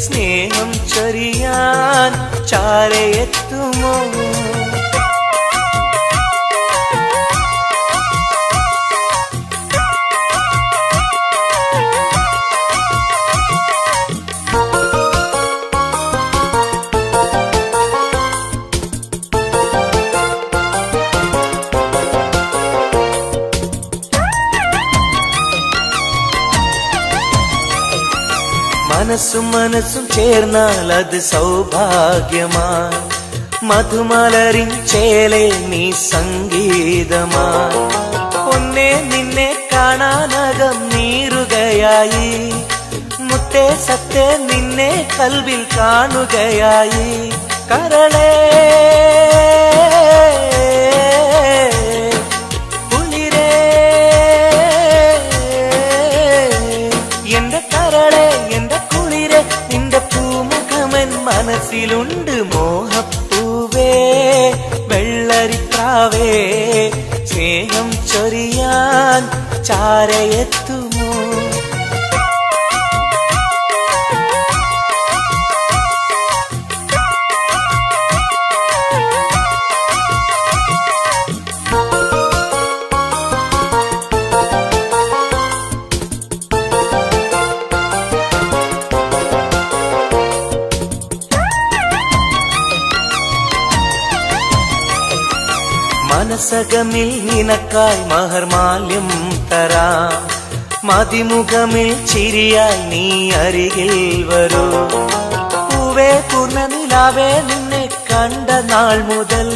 [SPEAKER 1] സ്നേഹം ചൊരിയാൻ ചാരയെത്തുമോ മനസ്സും മനസ്സും ചേർന്നാൽ അത് സൗഭാഗ്യമായി മധുമലരിൻ ചേലെ നീ സംഗീതമായി പൊന്നെ നിന്നെ കാണാനകം നീറുകയായി മുത്തേ സത്തേ നിന്നെ കൽവിൽ കാണുകയായി കരളേ കുളിരേ എന്റെ കരളേ എന്റെ കുളിരെ നിന്റെ പൂമുഖമൻ മനസ്സിലുണ്ട് മോഹപ്പൂവേ വെള്ളരിപ്രാവേ സ്നേഹം ചൊരിയാൻ ചാരയെത്തുമോ മനസകമിൽ നിനക്കായി മഹർമാല്യം തരാം, മതിമുഖമിൽ ചിരിയായി നീ അരികിൽ വരൂ. പൂവേ പൂർണ്ണനിലാവേ നിന്നെ കണ്ട നാൾ മുതൽ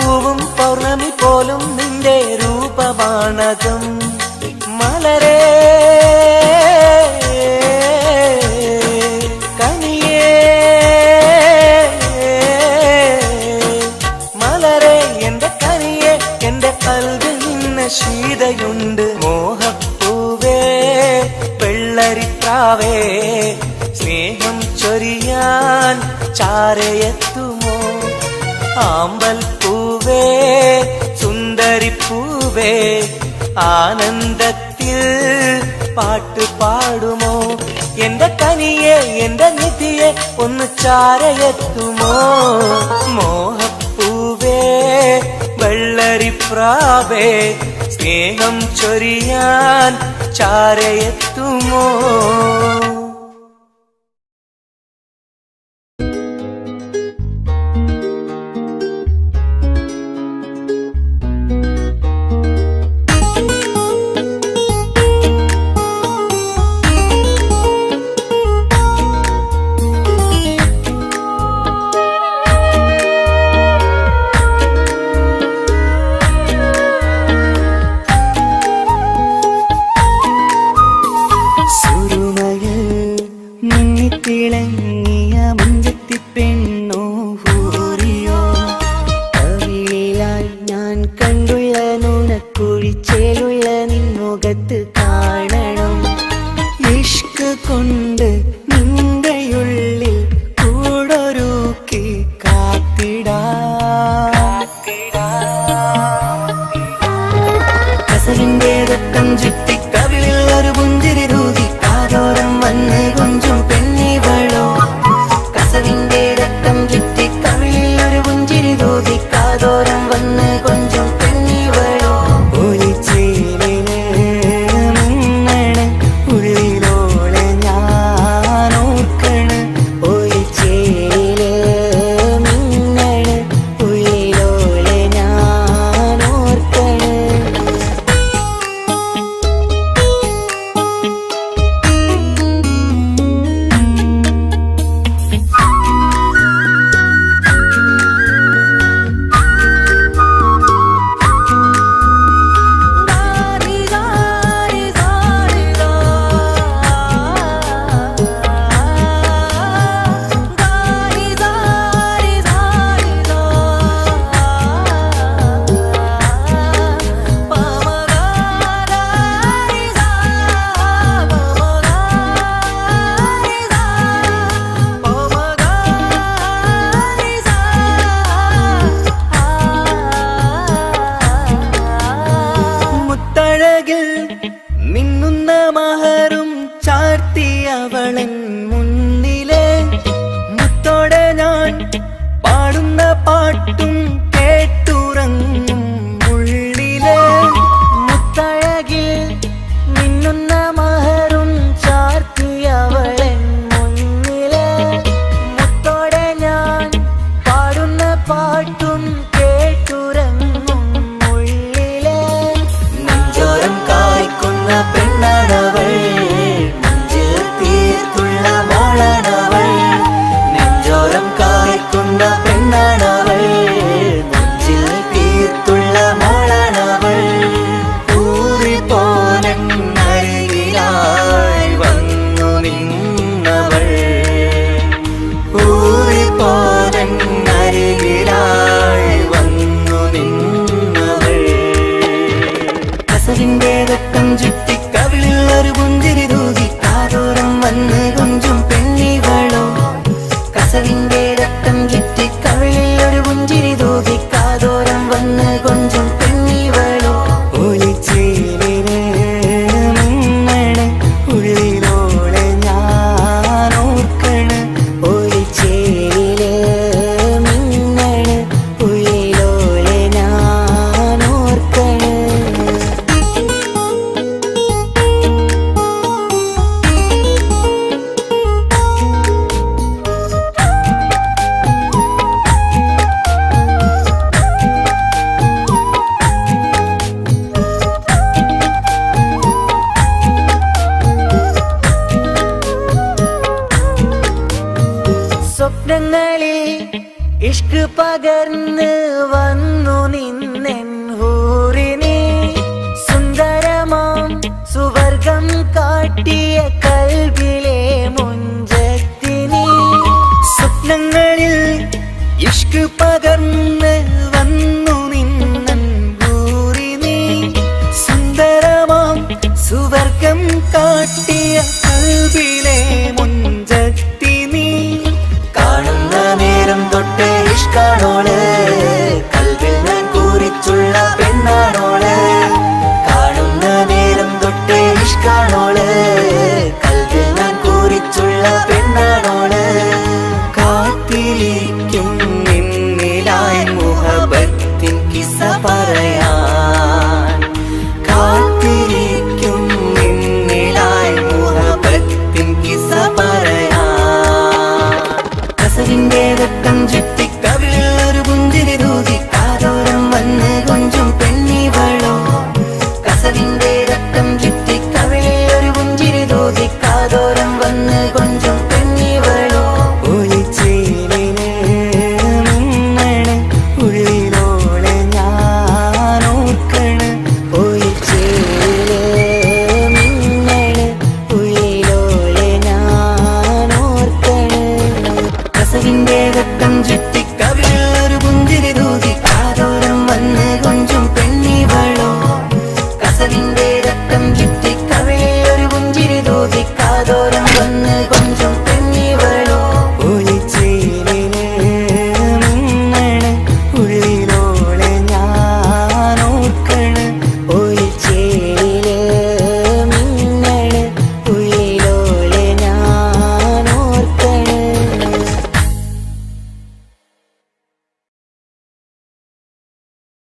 [SPEAKER 1] പൂവും പൗർണമി പോലും നിന്റെ രൂപമാണകം. മലരേ കനിയേ മലരേ എന്റെ കനിയേ, എന്റെ കൽവിൽ നിന്ന ശീതയുണ്ട്. മോഹപ്പൂവേ വെള്ളരിപ്രാവേ സ്നേഹം ചൊരിയാൻ ചാരയെത്തുമോ? ആമ്പൽ പൂവേ സുന്ദരിപ്പൂവേ ആനന്ദത്തിൽ പാട്ട് പാടുമോ? എന്റെ കനിയെ എന്റെ നിധിയെ ഒന്ന് ചാരയെത്തുമോ? മോഹപ്പൂവേ വെള്ളരിപ്രാവേ സ്നേഹം ചൊരിയാൻ ചാരയെത്തുമോ?
[SPEAKER 7] ഇഷ്ക് പകർന്ന് വന്നു നിന്നെൻ ഹൂറിനെ സുന്ദരമാം സുവർഗം കാട്ടിയ കൽബിലെ മുഞ്ചത്തിനെ സ്വപ്നങ്ങളിൽ ഇഷ്ക് പകർന്ന് വന്നു നിന്നെൻ ഹൂറിനെ സുന്ദരമാം സുവർഗം കാട്ടി